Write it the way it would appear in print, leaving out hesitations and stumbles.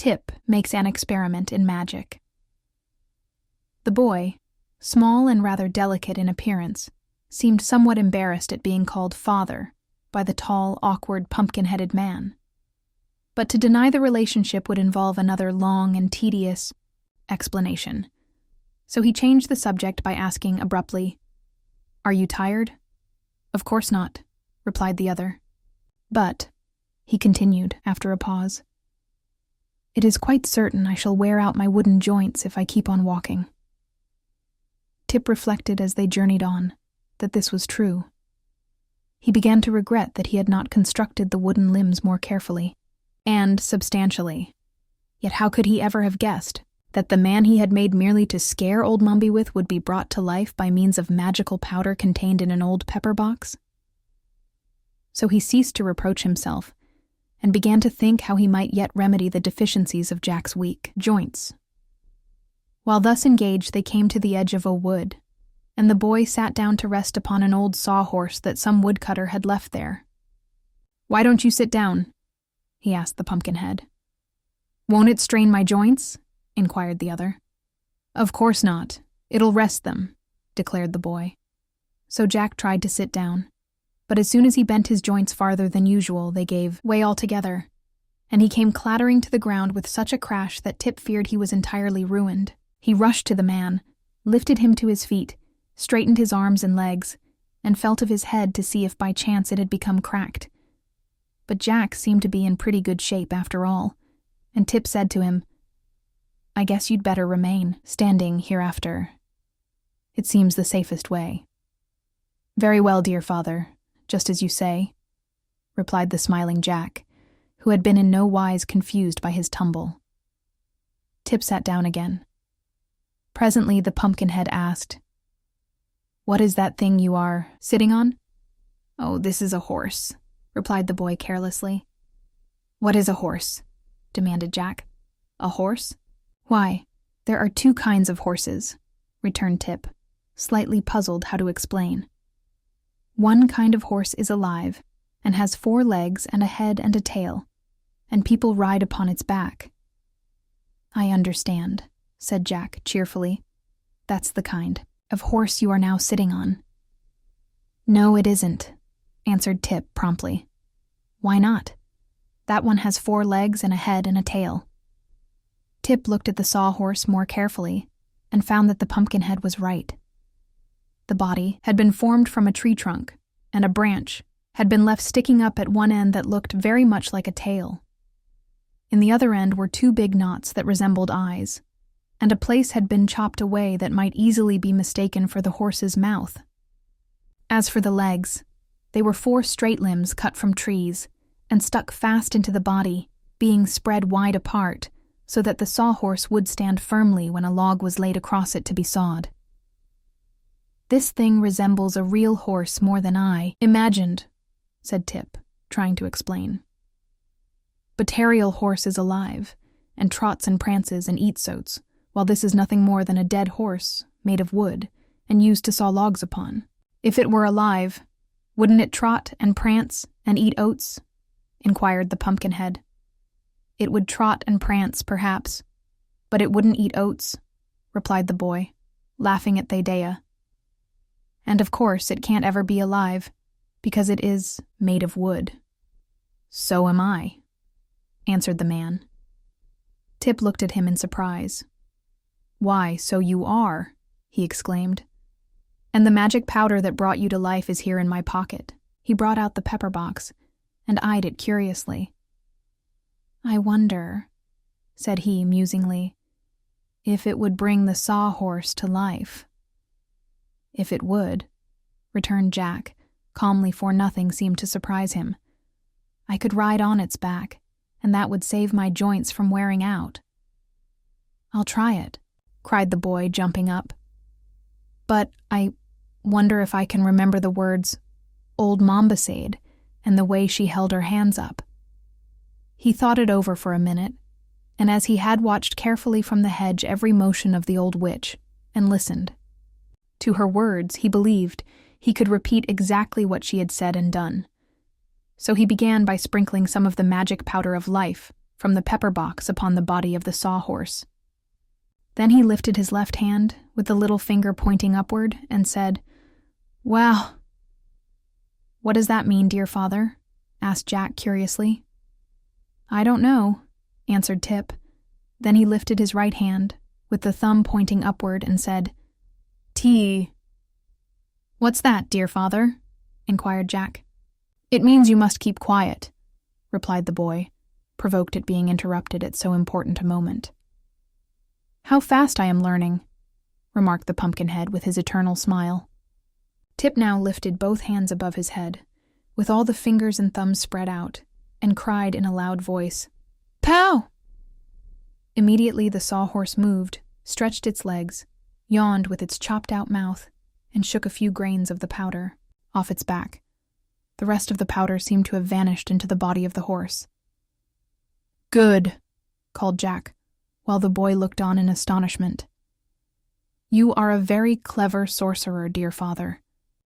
Tip makes an experiment in magic. The boy, small and rather delicate in appearance, seemed somewhat embarrassed at being called father by the tall, awkward, pumpkin-headed man. But to deny the relationship would involve another long and tedious explanation. So he changed the subject by asking abruptly, "Are you tired?" "Of course not," replied the other. "But," he continued after a pause, "it is quite certain I shall wear out my wooden joints if I keep on walking." Tip reflected as they journeyed on that this was true. He began to regret that he had not constructed the wooden limbs more carefully and substantially. Yet how could he ever have guessed that the man he had made merely to scare old Mombi with would be brought to life by means of magical powder contained in an old pepper box? So he ceased to reproach himself and began to think how he might yet remedy the deficiencies of Jack's weak joints. While thus engaged, they came to the edge of a wood, and the boy sat down to rest upon an old sawhorse that some woodcutter had left there. "Why don't you sit down?" he asked the Pumpkinhead. "Won't it strain my joints?" inquired the other. "Of course not. It'll rest them," declared the boy. So Jack tried to sit down, but as soon as he bent his joints farther than usual, they gave way altogether, and he came clattering to the ground with such a crash that Tip feared he was entirely ruined. He rushed to the man, lifted him to his feet, straightened his arms and legs, and felt of his head to see if by chance it had become cracked. But Jack seemed to be in pretty good shape after all, and Tip said to him, "I guess you'd better remain standing hereafter. It seems the safest way." "Very well, dear father, just as you say," replied the smiling Jack, who had been in no wise confused by his tumble. Tip sat down again. Presently the Pumpkinhead asked, "What is that thing you are sitting on?" "Oh, this is a horse," replied the boy carelessly. "What is a horse?" demanded Jack. "A horse? Why, there are two kinds of horses," returned Tip, slightly puzzled how to explain. "One kind of horse is alive and has 4 legs and a head and a tail, and people ride upon its back." "I understand," said Jack cheerfully. "That's the kind of horse you are now sitting on." "No, it isn't," answered Tip promptly. "Why not? That one has 4 legs and a head and a tail." Tip looked at the sawhorse more carefully and found that the Pumpkinhead was right. The body had been formed from a tree trunk, and a branch had been left sticking up at one end that looked very much like a tail. In the other end were 2 big knots that resembled eyes, and a place had been chopped away that might easily be mistaken for the horse's mouth. As for the legs, they were 4 straight limbs cut from trees and stuck fast into the body, being spread wide apart so that the sawhorse would stand firmly when a log was laid across it to be sawed. "This thing resembles a real horse more than I imagined," said Tip, trying to explain. "Batarial horse is alive, and trots and prances and eats oats, while this is nothing more than a dead horse, made of wood, and used to saw logs upon. If it were alive, wouldn't it trot and prance and eat oats?" inquired the Pumpkinhead. "It would trot and prance, perhaps, but it wouldn't eat oats," replied the boy, laughing at the idea. "And of course it can't ever be alive, because it is made of wood." "So am I," answered the man. Tip looked at him in surprise. "Why, so you are," he exclaimed. "And the magic powder that brought you to life is here in my pocket." He brought out the pepper box and eyed it curiously. "I wonder," said he musingly, "if it would bring the sawhorse to life." "If it would," returned Jack, calmly, for nothing seemed to surprise him. "I could ride on its back, and that would save my joints from wearing out." "I'll try it," cried the boy, jumping up. "But I wonder if I can remember the words old Mombi said and the way she held her hands up." He thought it over for a minute, and as he had watched carefully from the hedge every motion of the old witch, and listened to her words, he believed he could repeat exactly what she had said and done. So he began by sprinkling some of the magic powder of life from the pepper box upon the body of the sawhorse. Then he lifted his left hand, with the little finger pointing upward, and said, "Well." "What does that mean, dear father?" asked Jack curiously. "I don't know," answered Tip. Then he lifted his right hand, with the thumb pointing upward, and said, "T." "What's that, dear father?" inquired Jack. "It means you must keep quiet," replied the boy, provoked at being interrupted at so important a moment. "How fast I am learning," remarked the Pumpkinhead with his eternal smile. Tip now lifted both hands above his head, with all the fingers and thumbs spread out, and cried in a loud voice, "Pow!" Immediately the sawhorse moved, stretched its legs, yawned with its chopped-out mouth, and shook a few grains of the powder off its back. The rest of the powder seemed to have vanished into the body of the horse. "Good," called Jack, while the boy looked on in astonishment. "You are a very clever sorcerer, dear father.